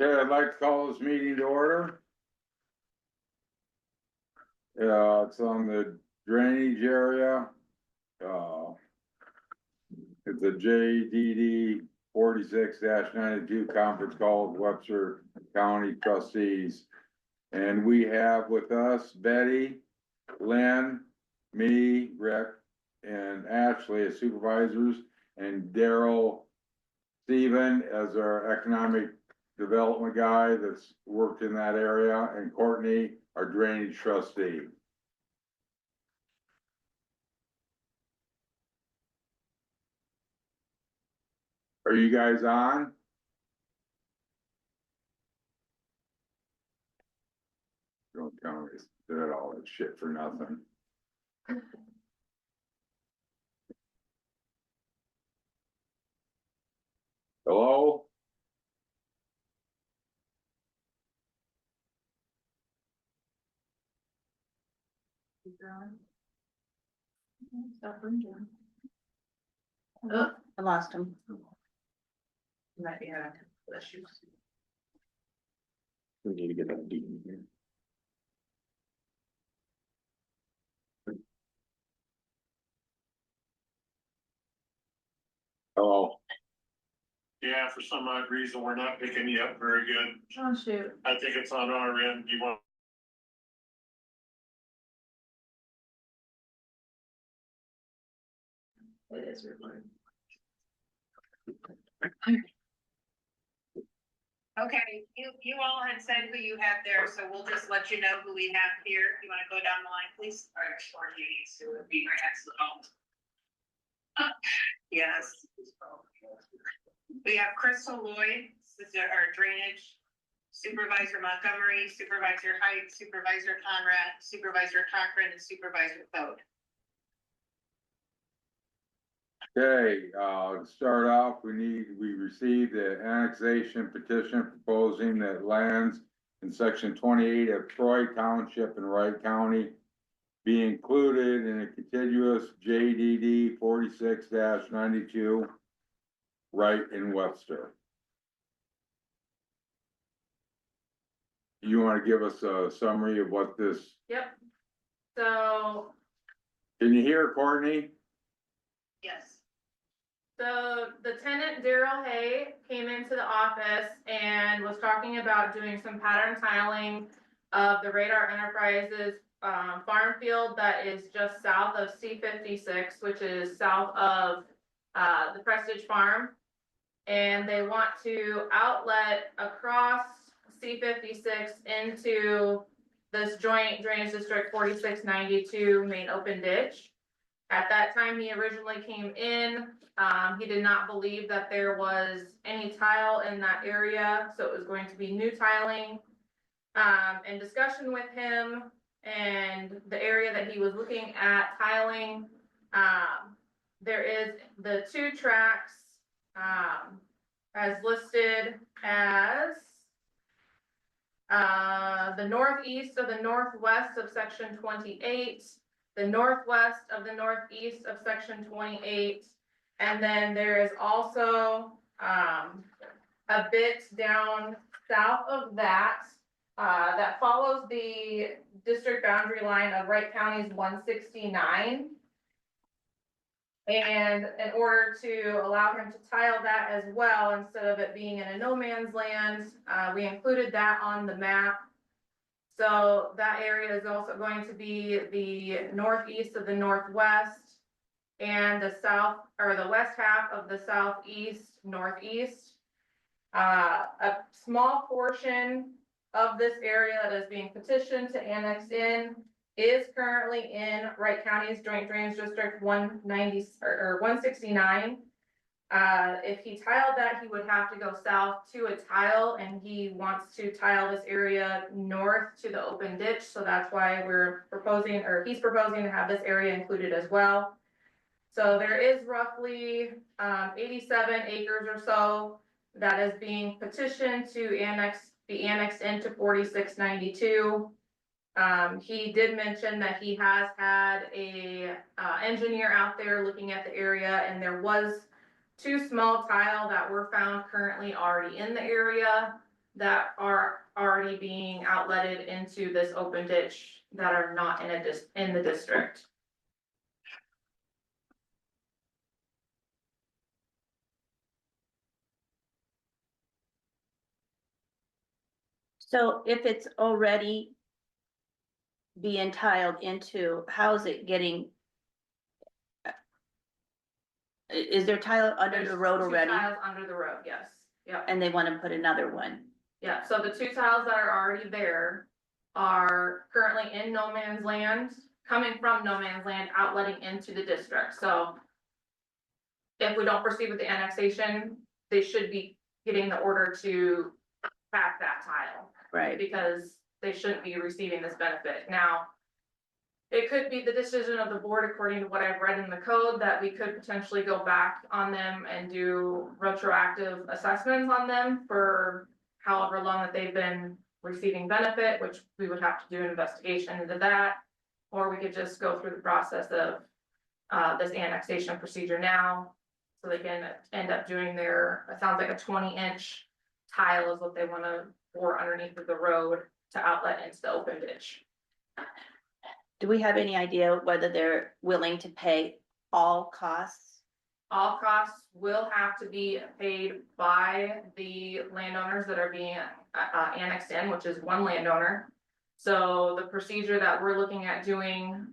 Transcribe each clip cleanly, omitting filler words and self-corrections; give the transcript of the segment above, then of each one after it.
Okay, I'd like to call this meeting to order. It's on the drainage area. It's a JDD 46-92 conference call with Webster County trustees. And we have with us Betty, Lynn, me, Rick, and Ashley as supervisors, and Daryl Stephen as our economic development guy that's worked in that area, and Courtney, our drainage trustee. Are you guys on? Don't tell me did all that shit for nothing. Hello? Oh, I lost him. Might be having issues. We need to get that deep in here. Hello? Yeah, for some odd reason, we're not picking you up very good. Oh, shoot. I think it's on our end. You want? It is recording. Okay, you all had said who you had there, so we'll just let you know who we have here. You wanna go down the line, please? All right, sure, meetings, so it would be right next to the phone. Yes. We have Crystal Lloyd, this is our drainage, Supervisor Montgomery, Supervisor Height, Supervisor Conrad, Supervisor Cochran, and Supervisor Code. Okay, to start off, we received the annexation petition proposing that lands in section 28 of Troy Township in Wright County be included in a contiguous JDD 46-92 Wright and Webster. You want to give us a summary of what this? Yep. So Can you hear Courtney? Yes. So the tenant Daryl Hay came into the office and was talking about doing some pattern tiling of the Radar Enterprises farm field that is just south of C56, which is south of the Prestige Farm. And they want to outlet across C56 into this joint drainage district 4692 main open ditch. At that time, he originally came in, he did not believe that there was any tile in that area, so it was going to be new tiling. In discussion with him and the area that he was looking at tiling, there is the two tracks as listed as the northeast of the northwest of section 28, the northwest of the northeast of section 28, and then there is also a bit down south of that that follows the district boundary line of Wright County's 169. And in order to allow him to tile that as well, instead of it being in a no man's land, we included that on the map. So that area is also going to be the northeast of the northwest and the south or the west half of the southeast northeast. A small portion of this area that is being petitioned to annex in is currently in Wright County's Joint Drainage District 190 or 169. If he tiled that, he would have to go south to a tile, and he wants to tile this area north to the open ditch. So that's why we're proposing, or he's proposing to have this area included as well. So there is roughly 87 acres or so that is being petitioned to be annexed into 4692. He did mention that he has had a engineer out there looking at the area, and there was two small tile that were found currently already in the area. that are already being outletted into this open ditch that are not in the district. So if it's already being tiled into, how's it getting? Is there tile under the There's road two already? tiles under the road, yes, yep. And they wanna put another one? Yeah, so the two tiles that are already there are currently in no man's land, coming from no man's land, outletting into the district, so. If we don't proceed with the annexation, they should be getting the order to pack that tile, Right, because they shouldn't be receiving this benefit. Now, it could be the decision of the board, according to what I've read in the code, that we could potentially go back on them and do retroactive assessments on them for however long that they've been receiving benefit, which we would have to do an investigation into that. Or we could just go through the process of this annexation procedure now. So they can end up doing their, it sounds like a 20-inch tile is what they wanna bore underneath of the road to outlet into the open ditch. do we have any idea whether they're willing to pay all costs? All costs will have to be paid by the landowners that are being annexed in, which is one landowner. So the procedure that we're looking at doing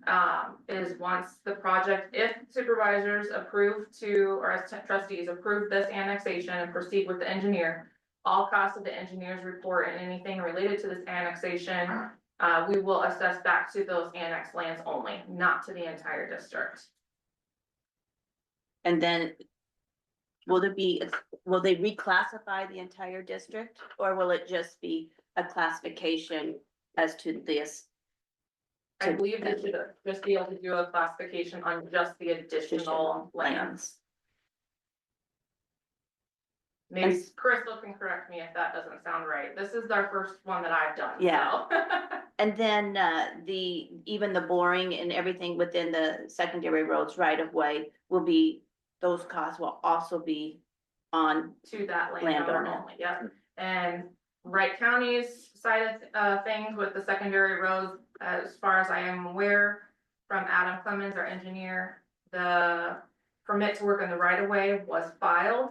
is once the project, if supervisors approve to, or as trustees approve this annexation and proceed with the engineer, all costs of the engineer's report and anything related to this annexation, we will assess back to those annexed lands only, not to the entire district. And then will they reclassify the entire district, or will it just be a classification as to this? I believe they should just be able to do a classification on just the additional lands. Maybe Crystal can correct me if that doesn't sound right. This is our first one that I've done, Yeah. so. And then, even the boring and everything within the secondary roads right of way will be, those costs will also be on, To that landowner Landowner. only, yep. And Wright County's side of things with the secondary roads, as far as I am aware, from Adam Clemens, our engineer, the permit to work in the right of way was filed,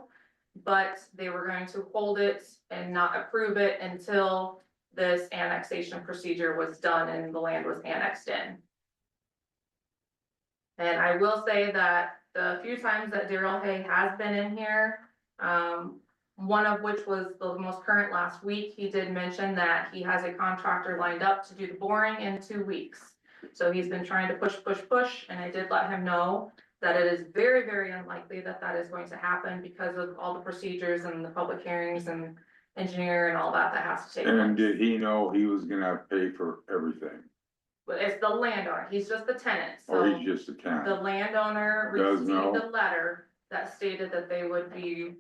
but they were going to hold it and not approve it until this annexation procedure was done and the land was annexed in. And I will say that the few times that Daryl Hay has been in here, one of which was the most current last week, he did mention that he has a contractor lined up to do the boring in 2 weeks. So he's been trying to push, and I did let him know that it is very, very unlikely that that is going to happen because of all the procedures and the public hearings and engineer and all that has to take And place. did he know he was gonna pay for everything, But it's the landowner, he's just the tenant, or so he's just a the tenant? landowner Does received know. a letter that stated that they would be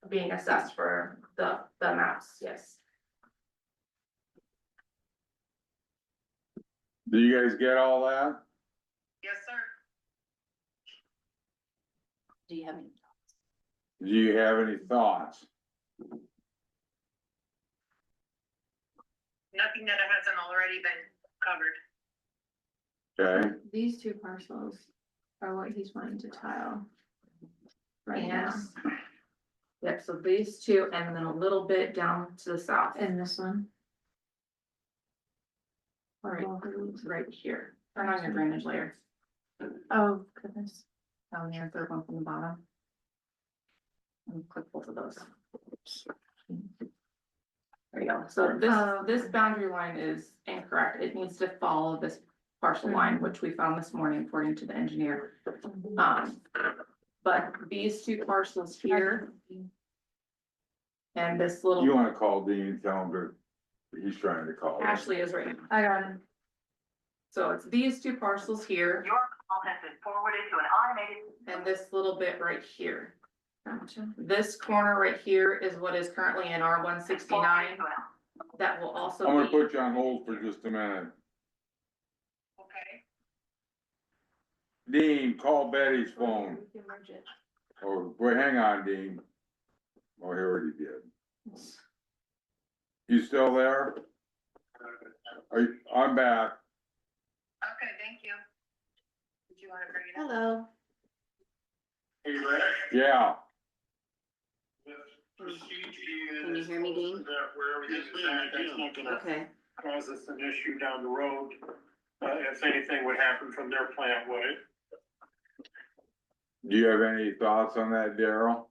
being assessed for the amounts, yes. Do you guys get all that? Yes, sir. do you have any? Do you have any thoughts? Nothing that hasn't already been covered. Okay, These two parcels are what he's wanting to tile. Right now, Yes. Yep, so these two, and then a little bit down to the south, and this one. Or Right. both of these. right here, turn on your drainage layer, Oh, goodness. down there, third one from the bottom. And click both of those. There you go, so this boundary line is incorrect, it needs to follow this parcel line, which we found this morning according to the engineer. But these two parcels here and this you little, wanna call Dean and tell him that he's trying to call. him. Ashley is right, I got him. so it's these two parcels here Your call has been forwarded to an automated. and this little bit right here. Gotcha. This corner right here is what is currently in R 169. That will also I'm gonna be, put you on hold for just a minute. Okay. Dean, call Betty's phone, We can merge it. or, wait, hang on, Dean. Oh, he already did. You still there? I'm back. Okay, thank you. Did you wanna bring it up? Hello. Hey, Rick. Yeah, Can you hear me, Dean? That where everything is at, that's not gonna Okay. cause us an issue down the road. If anything would happen from their plant, would it? do you have any thoughts on that, Daryl?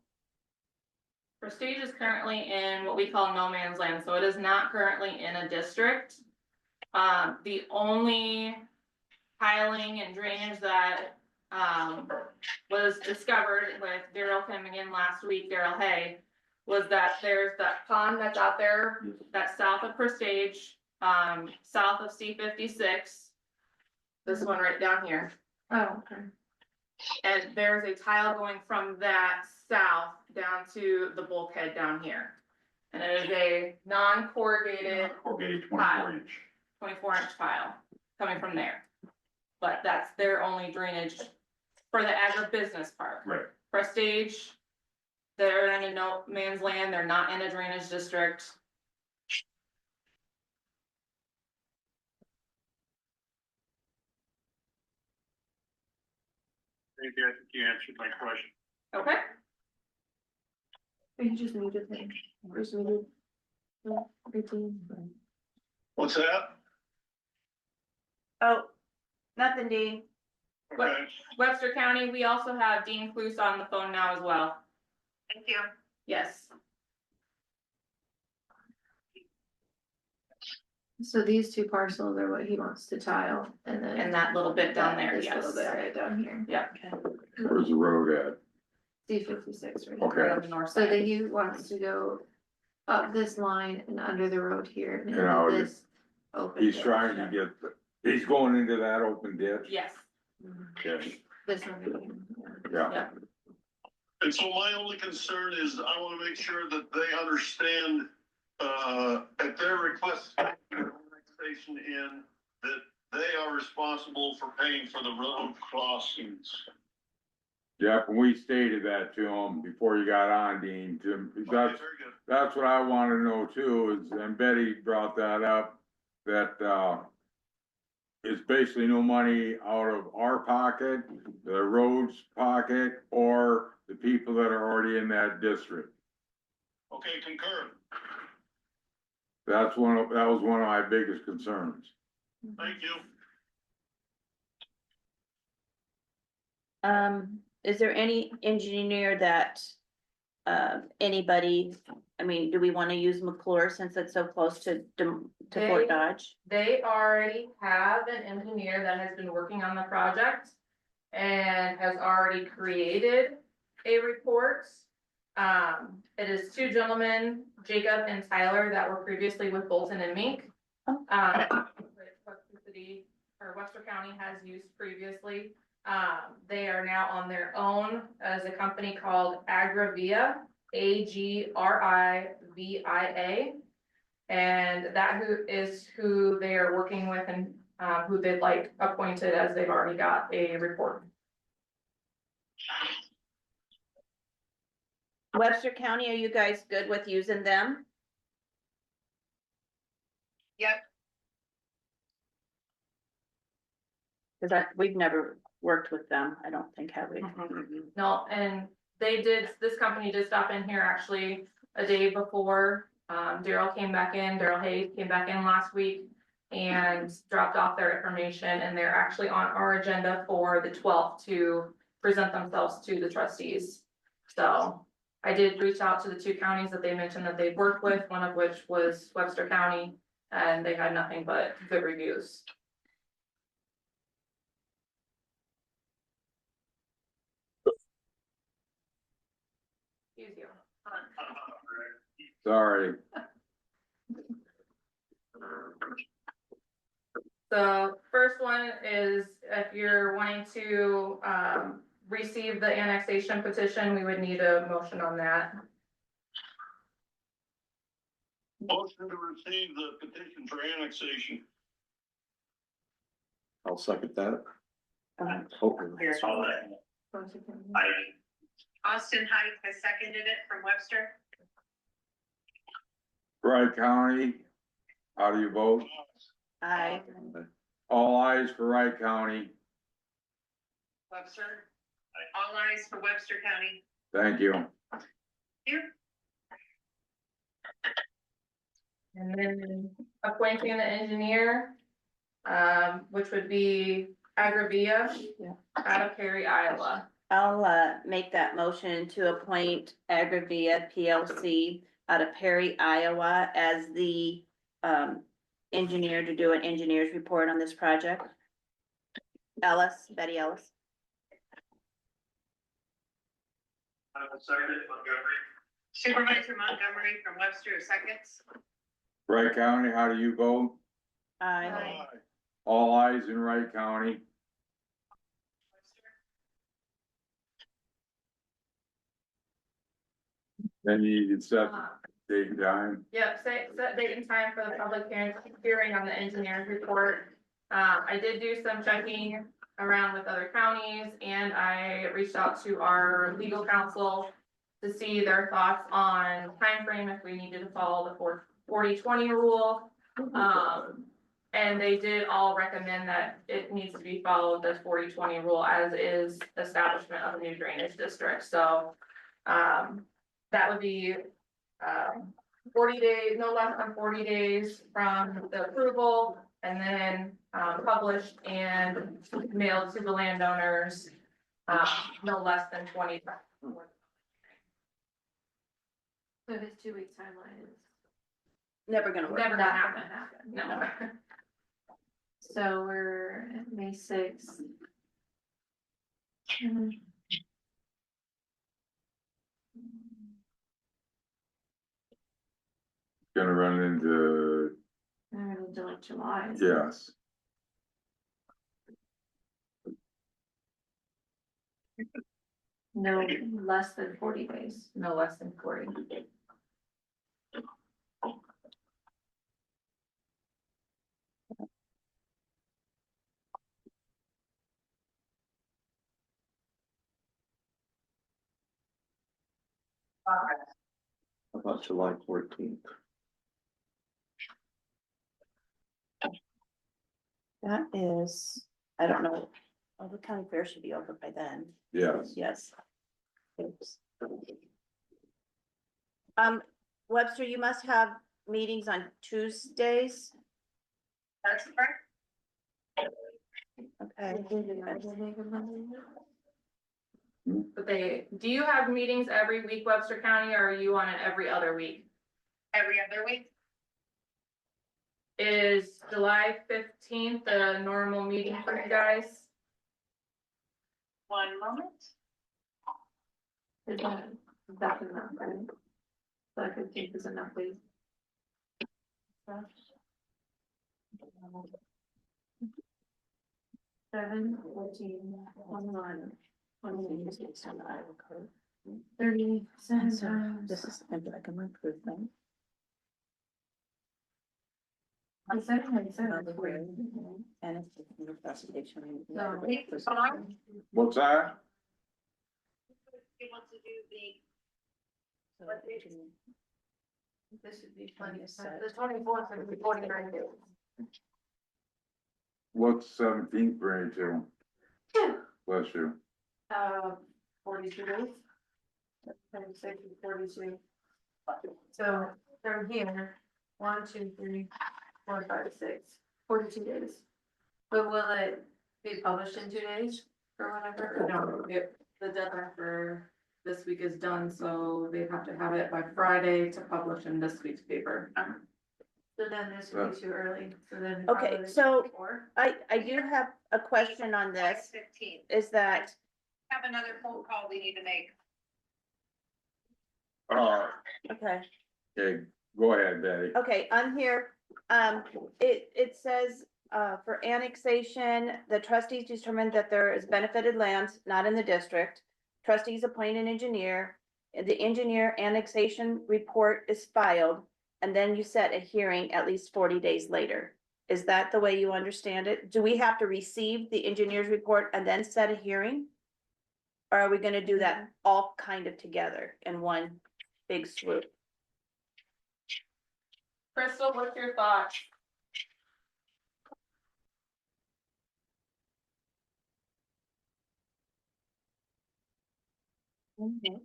Prestige is currently in what we call no man's land, so it is not currently in a district. The only piling and drainage that, was discovered with Daryl coming in last week, Daryl Hay, was that there's that pond that's out there, that's south of Prestige, south of C-56. This one right down here. Oh, okay. And there's a tile going from that south down to the bulkhead down here. And it is a non-corrugated Corrugated tile, 24-inch tile coming from there. But that's their only drainage for the agribusiness park. Right. Prestige, they're in a no man's land, they're not in a drainage district. Maybe I think you answered my question. Okay, You just muted him. Just muted. No, 18. What's that? Oh, nothing, Dean. What- Okay. Webster County, we also have Dean Cluse on the phone now as well. Thank you. Yes. So these two parcels are what he wants to tile, and then. And that little bit down there, This little yes. bit right down here. Yeah. Where's the road C-56 right Okay. here. Right on the north So side. that he wants to go up this line and under the road here and And out into it- this open. at? He's ditch. trying to get, he's going into that open ditch? Yes, Okay, This one right here. yeah. yeah. And so my only concern is I wanna make sure that they understand, at their request, annexation in, that they are responsible for paying for the road crossings. Jeff, and we stated that to him before you got on, Dean, Okay, that's, very good. that's what I wanna know too, is, and Betty brought that up, that, it's basically no money out of our pocket, the road's pocket, or the people that are already in that district. Okay, concur. That was one of my biggest concerns. Thank you. Is there any engineer that, anybody, I mean, do we wanna use McClure since it's so close to Fort They- Dodge? They already have an engineer that has been working on the project and has already created a report. It is two gentlemen, Jacob and Tyler, that were previously with Bolton and Mink. Oh. Which Webster City or Webster County has used previously. They are now on their own as a company called Agravia, Agrivia. And that is who they are working with and, who they'd like appointed, as they've already got a report. Webster County, are you guys good with using them? Yep, Cause we've never worked with them, I don't think, have we? No, and this company did stop in here actually a day before, Daryl Hay came back in last week. And dropped off their information, and they're actually on our agenda for the 12th to present themselves to the trustees. So I did reach out to the two counties that they mentioned that they've worked with, one of which was Webster County, and they had nothing but good reviews. Excuse you. Sorry. The first one is if you're wanting to, receive the annexation petition, we would need a motion on that. Motion to receive the petition for annexation. I'll second that. Here's all that. Austin Height has seconded it from Webster. Wright County, how do you vote? I, All ayes for Wright County, Webster. All eyes for Webster County. thank you. Here. And then appointing the engineer, which would be Agravia Yeah. out of Perry, Iowa. I'll make that motion to appoint Agravia PLC out of Perry, Iowa as the engineer to do an engineer's report on this project. Betty Ellis. Second, Montgomery. Supervisor Montgomery from Webster, seconds. Wright County, how do you vote? Aye. All ayes in Wright County, then you can set date and time. Yep, set date and time for the public hearing on the engineer's report. I did do some checking around with other counties, and I reached out to our legal counsel to see their thoughts on time frame if we needed to follow the 40-20 rule. And they did all recommend that it needs to be followed, the 40-20 rule, as is establishment of a new drainage district, so, that would be, 40 days, no less than 40 days from the approval, and then, published and mailed to the landowners, no less than 20. So his 2 week timeline is Never gonna work. Never gonna happen, gonna happen. no. So we're at May 6th. Gonna run into, I'm gonna do like July. yes, No less than 40 days. No less than 40. About July 14th. That is, I don't know, oh, the county fair should be over by then, yes. yes. Oops. Webster, you must have meetings on Tuesdays, That's correct. okay? But do you have meetings every week, Webster County, or are you on it every other week? Every other week. Is July 15th a normal meeting for you guys? One moment. That's enough, right? So I could think is enough, please. Seven, 14, 21, 30, So this is like an improvement. And it's a presentation. No. What's that? You want to do the, This should be plenty of time. The 24th is the 49 days. What's 17th bring you to? Bless you. 42 days. 36 and 42. So from here, 1, 2, 3, 4, 5, 6, 42 days. But will it be published in 2 days or whatever? No, the deadline for this week is done, so they have to have it by Friday to publish in this week's paper. So then this would be too early, so then. Okay, probably so- 24. I do have a question on this, 15. is that, Have another phone call we need to make. okay, Okay, go ahead, Betty. okay, on here, it says, for annexation, the trustees determined that there is benefited lands not in the district. Trustees appoint an engineer, and the engineer annexation report is filed, and then you set a hearing at least 40 days later. Is that the way you understand it? Do we have to receive the engineer's report and then set a hearing? Or are we gonna do that all kind of together in one big swoop? Crystal, what's your thoughts? Yeah,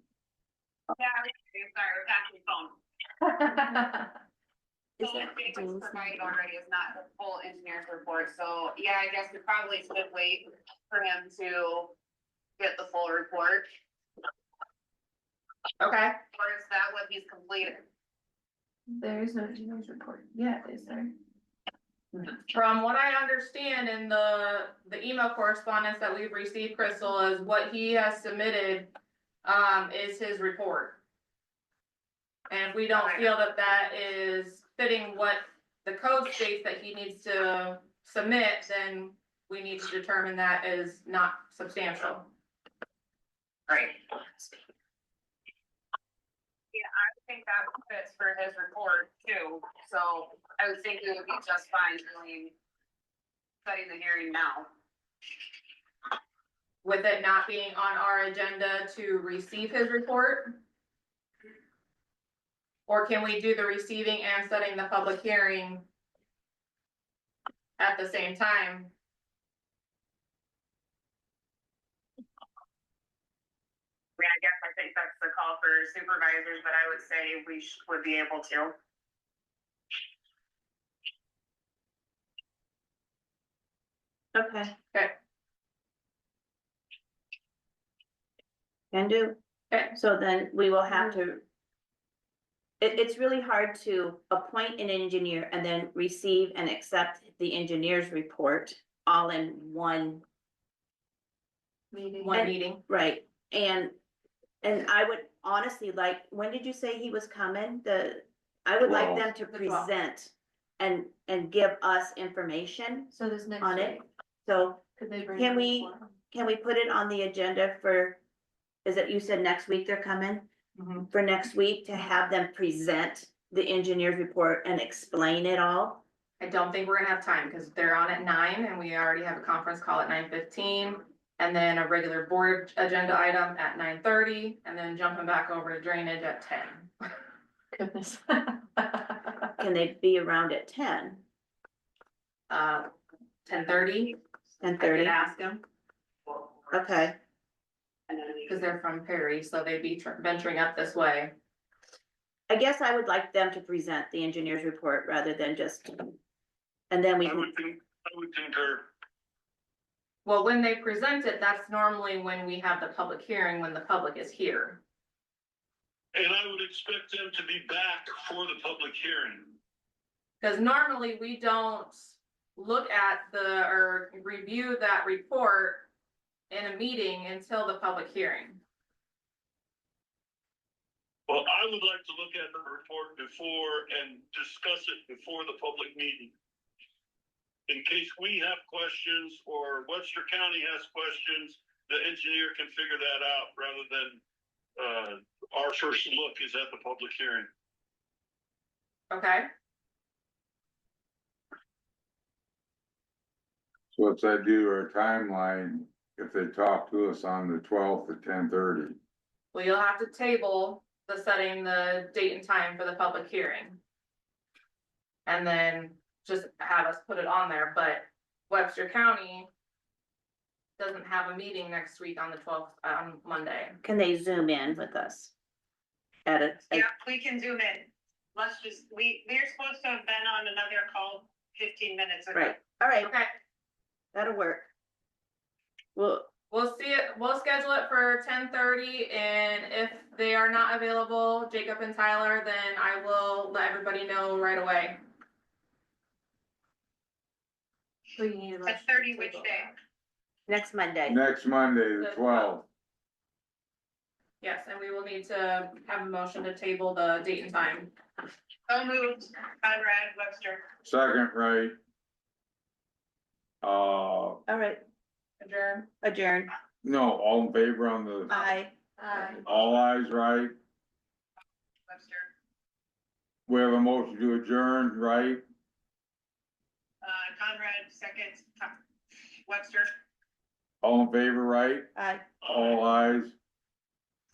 sorry, we're talking phone. Is So that what Jacob's Dean's providing already is not the full engineer's report, so yeah, I guess we probably should wait for him to get the full report. Okay, Or is that what he's completed? There is no engineer's report yet, is there? from what I understand in the email correspondence that we've received, Crystal, is what he has submitted, is his report. And if we don't feel that that is fitting what the code states that he needs to submit, then we need to determine that is not substantial. Right. Yeah, I think that fits for his report too, so I would think it would be just fine doing, setting the hearing now. With it not being on our agenda to receive his report? Or can we do the receiving and setting the public hearing at the same time? I mean, I guess I think that's the call for supervisors, but I would say we would be able to. Okay. Okay. Can do. Okay. So then we will have to. It's really hard to appoint an engineer and then receive and accept the engineer's report all in one, Meeting. One meeting? right? And I would honestly like, when did you say he was coming? I would like them to The 12th. present and give us information So this next on it. week, So could they bring? Can the we- report? can we put it on the agenda for, is it, you said next week they're coming? Mhm. For next week to have them present the engineer's report and explain it all? I don't think we're gonna have time, because they're on at 9 and we already have a conference call at 9:15. And then a regular board agenda item at 9:30, and then jumping back over to drainage at 10. Goodness. Can they be around at 10, 10:30, I 10:30? could ask them, Okay, because they're from Perry, so they'd be venturing up this way. I guess I would like them to present the engineer's report rather than just, and then we I can, would concur. Well, when they present it, that's normally when we have the public hearing, when the public is here. And I would expect them to be back for the public hearing. Because normally we don't look at or review that report in a meeting until the public hearing. Well, I would like to look at the report before and discuss it before the public meeting. In case we have questions or Webster County has questions, the engineer can figure that out rather than our first look is at the public hearing. Okay, So let's say do our timeline, if they talk to us on the 12th at 10:30. well, you'll have to table setting the date and time for the public hearing. And then just have us put it on there, but Webster County doesn't have a meeting next week on the 12th, on Monday. can they zoom in with us? At it, Yeah, we can zoom in. Let's just, we're supposed to have been on another call 15 minutes ago. right, all right, Okay, that'll work. Well, we'll see it, we'll schedule it for 10:30, and if they are not available, Jacob and Tyler, then I will let everybody know right away. So you need a motion At 30 to which table day? that. next Monday, Next Monday, the The 12th. Yes, and we will need to have a motion to table the date and time. So moved, Conrad Webster. Second, right? all right, Adjourn. adjourn, No, all in favor on the, aye. all eyes, right? Webster. We have a motion to adjourn, right? Conrad, second, Webster. All in favor, right? Aye, All eyes.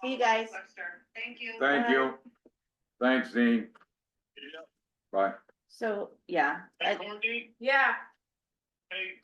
see you guys. Webster, thank you. Thank you. Thanks, Dean. Yeah. Bye. So, yeah, Hey, Courtney, Yeah, hey,